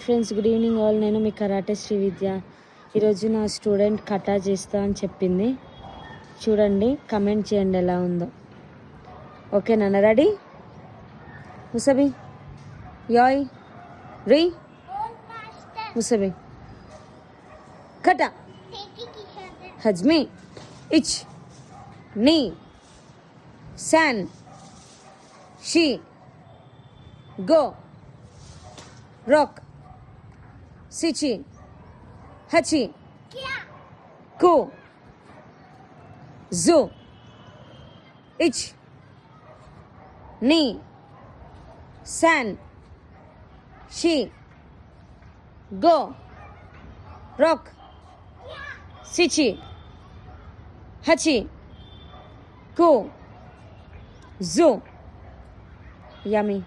Friends, good evening all. నేను మీ karate Shri విద్య. ఈరోజు నా స్టూడెంట్ కటా చేస్తా అని చెప్పింది. చూడండి, కమెంట్ చేయండి ఎలా ఉందో. ఓకే నాన్న, రెడీ? ముసబి యాయ్ రీ ముసబి కటా హజ్మీ ఇచ్ నీ San she go rock sichi hachi ku zu ich ni san shi go rock sichi hachi ku zu. Yummy.